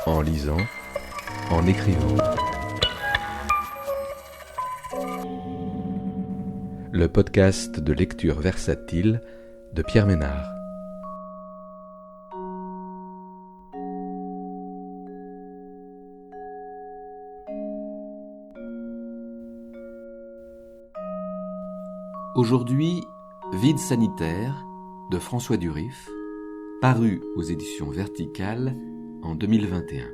en lisant, en écrivant. Le podcast de lecture versatile de Pierre Ménard. Aujourd'hui, Vide sanitaire de François Durif, paru aux éditions Verticales en 2021.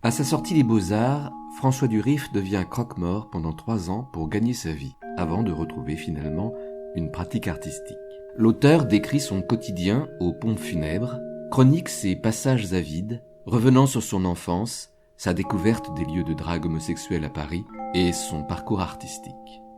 À sa sortie des Beaux-Arts, François Durif devient croque-mort pendant 3 ans pour gagner sa vie, avant de retrouver finalement une pratique artistique. L'auteur décrit son quotidien aux pompes funèbres, chronique ses passages à vide, revenant sur son enfance, sa découverte des lieux de drague homosexuelle à Paris et son parcours artistique.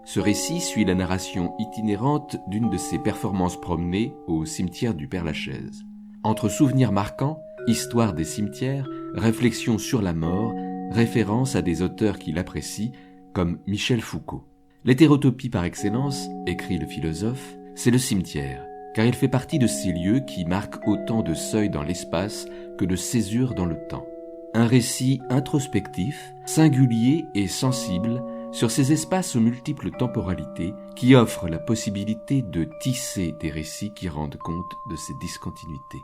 Ce récit suit la narration itinérante d'une de ses performances promenées au cimetière du Père-Lachaise. Entre souvenirs marquants, histoire des cimetières, réflexions sur la mort, références à des auteurs qu'il apprécie, comme Michel Foucault. L'hétérotopie par excellence, écrit le philosophe, c'est le cimetière, car il fait partie de ces lieux qui marquent autant de seuils dans l'espace que de césures dans le temps. Un récit introspectif, singulier et sensible sur ces espaces aux multiples temporalités qui offrent la possibilité de tisser des récits qui rendent compte de ces discontinuités.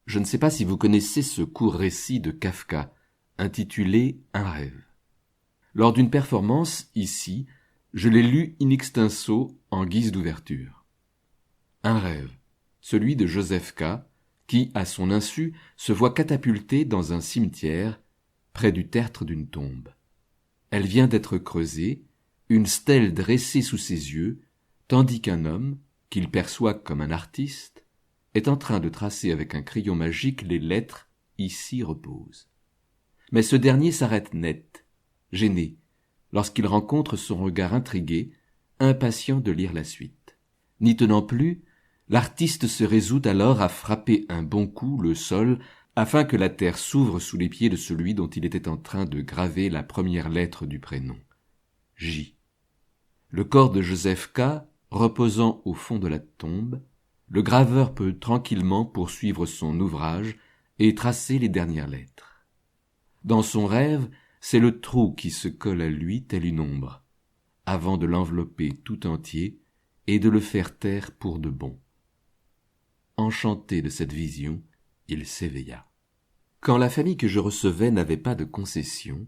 Je ne sais pas si vous connaissez ce court récit de Kafka, intitulé « Un rêve ». Lors d'une performance, ici, je l'ai lu in extenso en guise d'ouverture. Un rêve, celui de Joseph K., qui, à son insu, se voit catapulté dans un cimetière, près du tertre d'une tombe. Elle vient d'être creusée, une stèle dressée sous ses yeux, tandis qu'un homme, qu'il perçoit comme un artiste, est en train de tracer avec un crayon magique les lettres « Ici repose ». Mais ce dernier s'arrête net, gêné, lorsqu'il rencontre son regard intrigué, impatient de lire la suite. N'y tenant plus, l'artiste se résout alors à frapper un bon coup le sol afin que la terre s'ouvre sous les pieds de celui dont il était en train de graver la première lettre du prénom. J. Le corps de Joseph K. reposant au fond de la tombe, le graveur peut tranquillement poursuivre son ouvrage et tracer les dernières lettres. Dans son rêve, c'est le trou qui se colle à lui tel une ombre, avant de l'envelopper tout entier et de le faire taire pour de bon. Enchanté de cette vision, il s'éveilla. Quand la famille que je recevais n'avait pas de concession,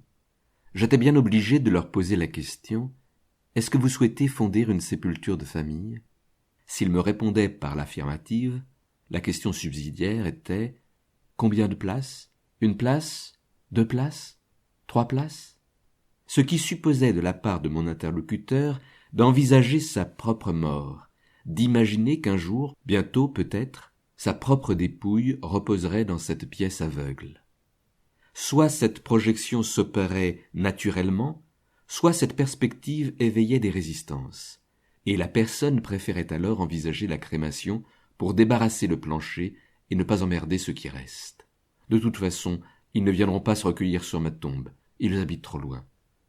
j'étais bien obligé de leur poser la question « Est-ce que vous souhaitez fonder une sépulture de famille ?» S'ils me répondaient par l'affirmative, la question subsidiaire était « Combien de places ? Une place ? 2 places ? 3 places ?» Ce qui supposait de la part de mon interlocuteur d'envisager sa propre mort, d'imaginer qu'un jour, bientôt peut-être, sa propre dépouille reposerait dans cette pièce aveugle. Soit cette projection s'opérait naturellement, soit cette perspective éveillait des résistances, et la personne préférait alors envisager la crémation pour débarrasser le plancher et ne pas emmerder ceux qui restent. De toute façon, ils ne viendront pas se recueillir sur ma tombe, ils habitent trop loin.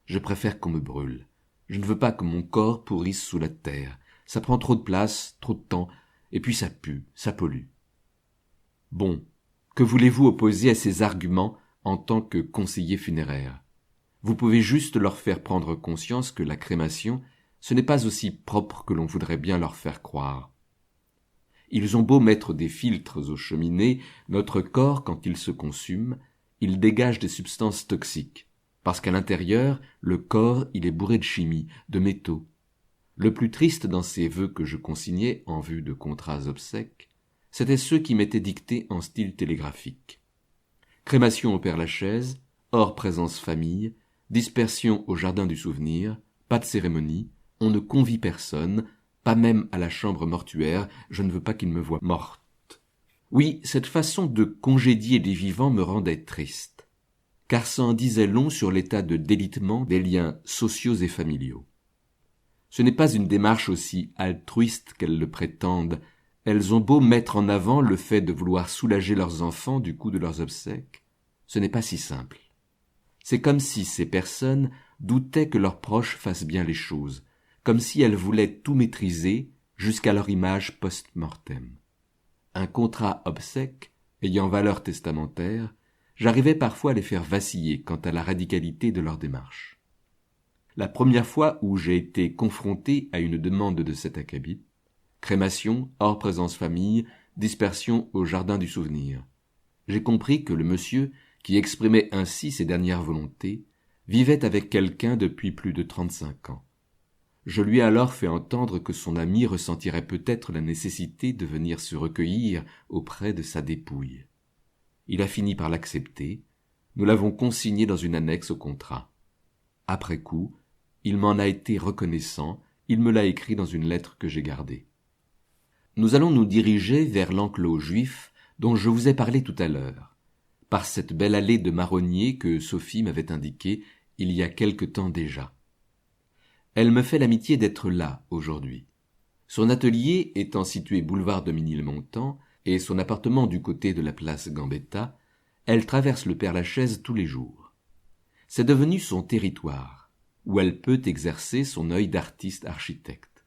Je préfère qu'on me brûle. Je ne veux pas que mon corps pourrisse sous la terre. Ça prend trop de place, trop de temps, et puis ça pue, ça pollue. Bon, que voulez-vous opposer à ces arguments en tant que conseiller funéraire ? Vous pouvez juste leur faire prendre conscience que la crémation, ce n'est pas aussi propre que l'on voudrait bien leur faire croire. Ils ont beau mettre des filtres aux cheminées, notre corps, quand il se consume, il dégage des substances toxiques, parce qu'à l'intérieur, le corps, il est bourré de chimie, de métaux. Le plus triste dans ces vœux que je consignais en vue de contrats obsèques, c'étaient ceux qui m'étaient dictés en style télégraphique. Crémation au Père-Lachaise, hors présence famille, dispersion au jardin du souvenir, pas de cérémonie, on ne convie personne, pas même à la chambre mortuaire, je ne veux pas qu'il me voie morte. Oui, cette façon de congédier les vivants me rendait triste, car ça en disait long sur l'état de délitement des liens sociaux et familiaux. Ce n'est pas une démarche aussi altruiste qu'elles le prétendent. Elles ont beau mettre en avant le fait de vouloir soulager leurs enfants du coût de leurs obsèques, ce n'est pas si simple. C'est comme si ces personnes doutaient que leurs proches fassent bien les choses, comme si elles voulaient tout maîtriser jusqu'à leur image post-mortem. Un contrat obsèque, ayant valeur testamentaire, j'arrivais parfois à les faire vaciller quant à la radicalité de leur démarche. La première fois où j'ai été confronté à une demande de cet acabit, crémation, hors présence famille, dispersion au jardin du souvenir, j'ai compris que le monsieur, qui exprimait ainsi ses dernières volontés, vivait avec quelqu'un depuis plus de 35 ans. Je lui ai alors fait entendre que son ami ressentirait peut-être la nécessité de venir se recueillir auprès de sa dépouille. Il a fini par l'accepter, nous l'avons consigné dans une annexe au contrat. Après coup, il m'en a été reconnaissant, il me l'a écrit dans une lettre que j'ai gardée. Nous allons nous diriger vers l'enclos juif dont je vous ai parlé tout à l'heure, par cette belle allée de marronniers que Sophie m'avait indiquée il y a quelque temps déjà. Elle me fait l'amitié d'être là aujourd'hui. Son atelier étant situé boulevard de Ménilmontant et son appartement du côté de la place Gambetta, elle traverse le Père-Lachaise tous les jours. C'est devenu son territoire, où elle peut exercer son œil d'artiste architecte.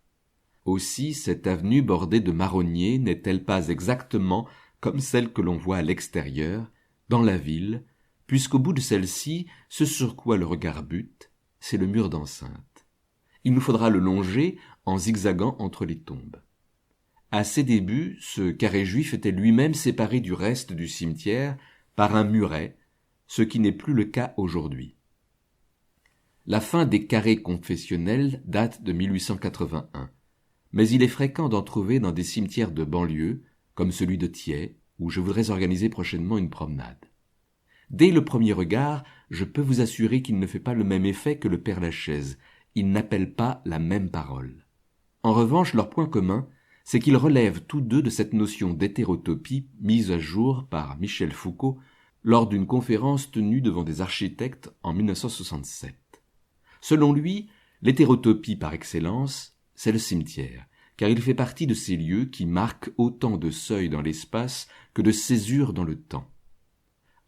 Aussi, cette avenue bordée de marronniers n'est-elle pas exactement comme celle que l'on voit à l'extérieur, dans la ville, puisqu'au bout de celle-ci, ce sur quoi le regard bute, c'est le mur d'enceinte. Il nous faudra le longer en zigzagant entre les tombes. À ses débuts, ce carré juif était lui-même séparé du reste du cimetière par un muret, ce qui n'est plus le cas aujourd'hui. La fin des carrés confessionnels date de 1881, mais il est fréquent d'en trouver dans des cimetières de banlieue, comme celui de Thiais, où je voudrais organiser prochainement une promenade. Dès le premier regard, je peux vous assurer qu'il ne fait pas le même effet que le Père-Lachaise, il n'appelle pas la même parole. En revanche, leur point commun, c'est qu'ils relèvent tous deux de cette notion d'hétérotopie mise à jour par Michel Foucault lors d'une conférence tenue devant des architectes en 1967. Selon lui, l'hétérotopie par excellence, c'est le cimetière, car il fait partie de ces lieux qui marquent autant de seuils dans l'espace que de césures dans le temps.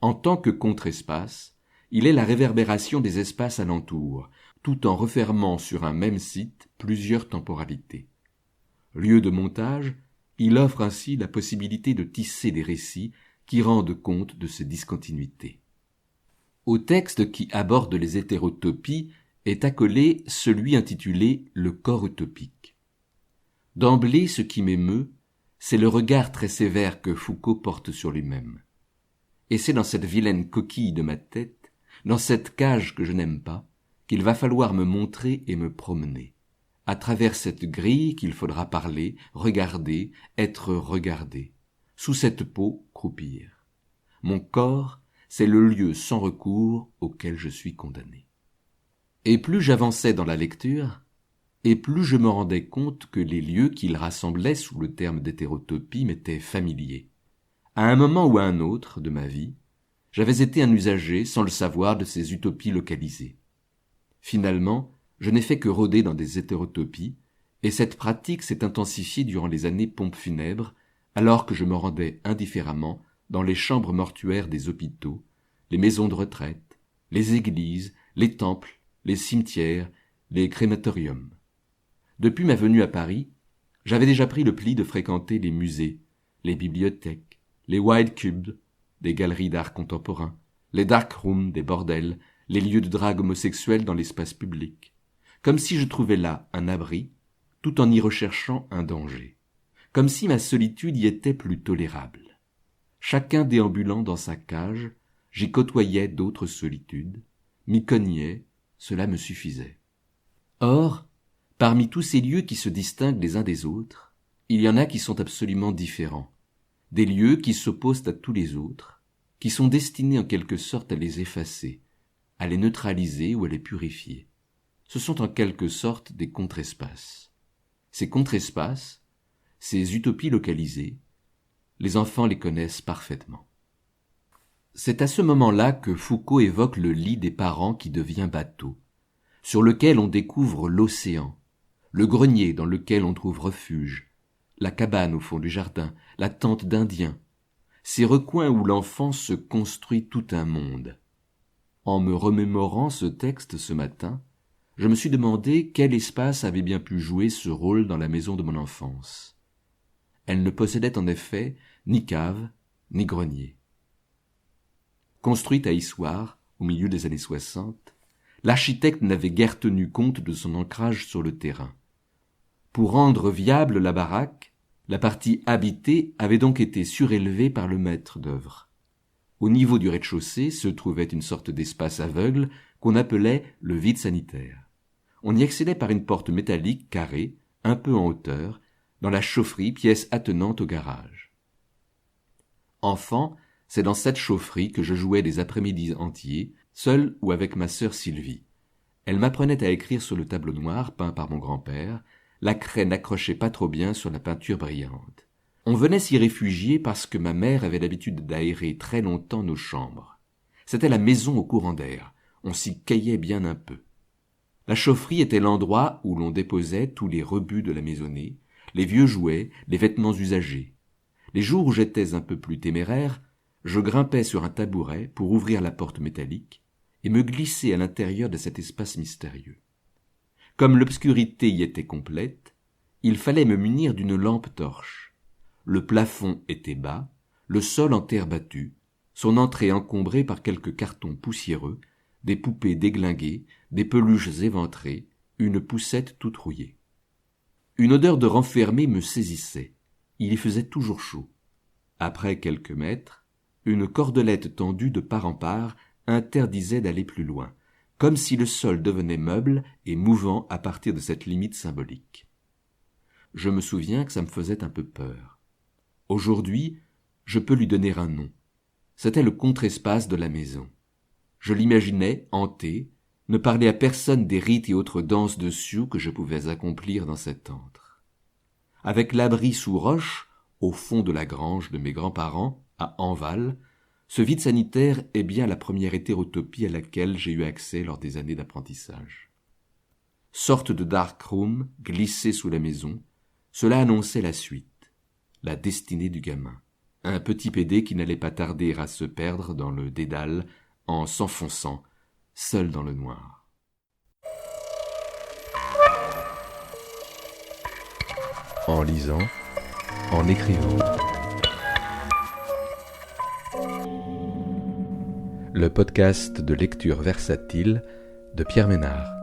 En tant que contre-espace, il est la réverbération des espaces alentours, tout en refermant sur un même site plusieurs temporalités. Lieu de montage, il offre ainsi la possibilité de tisser des récits qui rendent compte de ces discontinuités. Au texte qui aborde les hétérotopies est accolé celui intitulé « Le corps utopique ». D'emblée, ce qui m'émeut, c'est le regard très sévère que Foucault porte sur lui-même. Et c'est dans cette vilaine coquille de ma tête, dans cette cage que je n'aime pas, qu'il va falloir me montrer et me promener. À travers cette grille qu'il faudra parler, regarder, être regardé. Sous cette peau, croupir. Mon corps, c'est le lieu sans recours auquel je suis condamné. Et plus j'avançais dans la lecture, et plus je me rendais compte que les lieux qu'il rassemblait sous le terme d'hétérotopie m'étaient familiers. À un moment ou à un autre de ma vie, j'avais été un usager, sans le savoir, de ces utopies localisées. Finalement, je n'ai fait que rôder dans des hétérotopies, et cette pratique s'est intensifiée durant les années pompes funèbres, alors que je me rendais indifféremment dans les chambres mortuaires des hôpitaux, les maisons de retraite, les églises, les temples, les cimetières, les crématoriums. Depuis ma venue à Paris, j'avais déjà pris le pli de fréquenter les musées, les bibliothèques, les White Cubes, des galeries d'art contemporain, les dark rooms des bordels, les lieux de drague homosexuelle dans l'espace public, comme si je trouvais là un abri, tout en y recherchant un danger, comme si ma solitude y était plus tolérable. Chacun déambulant dans sa cage, j'y côtoyais d'autres solitudes, m'y cognais, cela me suffisait. Or, parmi tous ces lieux qui se distinguent les uns des autres, il y en a qui sont absolument différents, des lieux qui s'opposent à tous les autres, qui sont destinés en quelque sorte à les effacer, à les neutraliser ou à les purifier. Ce sont en quelque sorte des contre-espaces. Ces contre-espaces, ces utopies localisées, les enfants les connaissent parfaitement. C'est à ce moment-là que Foucault évoque le lit des parents qui devient bateau, sur lequel on découvre l'océan, le grenier dans lequel on trouve refuge, la cabane au fond du jardin, la tente d'Indien, ces recoins où l'enfant se construit tout un monde. En me remémorant ce texte ce matin, je me suis demandé quel espace avait bien pu jouer ce rôle dans la maison de mon enfance. Elle ne possédait en effet ni cave, ni grenier. Construite à Issoire, au milieu des années 60, l'architecte n'avait guère tenu compte de son ancrage sur le terrain. Pour rendre viable la baraque, la partie habitée avait donc été surélevée par le maître d'œuvre. Au niveau du rez-de-chaussée se trouvait une sorte d'espace aveugle qu'on appelait le vide sanitaire. On y accédait par une porte métallique carrée, un peu en hauteur, dans la chaufferie, pièce attenante au garage. Enfant, c'est dans cette chaufferie que je jouais des après-midi entiers, seul ou avec ma sœur Sylvie. Elle m'apprenait à écrire sur le tableau noir peint par mon grand-père. La craie n'accrochait pas trop bien sur la peinture brillante. On venait s'y réfugier parce que ma mère avait l'habitude d'aérer très longtemps nos chambres. C'était la maison au courant d'air. On s'y caillait bien un peu. La chaufferie était l'endroit où l'on déposait tous les rebuts de la maisonnée, les vieux jouets, les vêtements usagés. Les jours où j'étais un peu plus téméraire, je grimpais sur un tabouret pour ouvrir la porte métallique et me glisser à l'intérieur de cet espace mystérieux. Comme l'obscurité y était complète, il fallait me munir d'une lampe torche. Le plafond était bas, le sol en terre battue, son entrée encombrée par quelques cartons poussiéreux, des poupées déglinguées, des peluches éventrées, une poussette toute rouillée. Une odeur de renfermé me saisissait. Il y faisait toujours chaud. Après quelques mètres, une cordelette tendue de part en part interdisait d'aller plus loin, comme si le sol devenait meuble et mouvant à partir de cette limite symbolique. Je me souviens que ça me faisait un peu peur. Aujourd'hui, je peux lui donner un nom. C'était le contre-espace de la maison. Je l'imaginais hanté, ne parlait à personne des rites et autres danses de sioux que je pouvais accomplir dans cet antre. Avec l'abri sous roche, au fond de la grange de mes grands-parents, à Enval, ce vide sanitaire est bien la première hétérotopie à laquelle j'ai eu accès lors des années d'apprentissage. Sorte de dark room glissé sous la maison, cela annonçait la suite, la destinée du gamin. Un petit pédé qui n'allait pas tarder à se perdre dans le dédale en s'enfonçant, seul dans le noir. En lisant, en écrivant. Le podcast de lecture versatile de Pierre Ménard.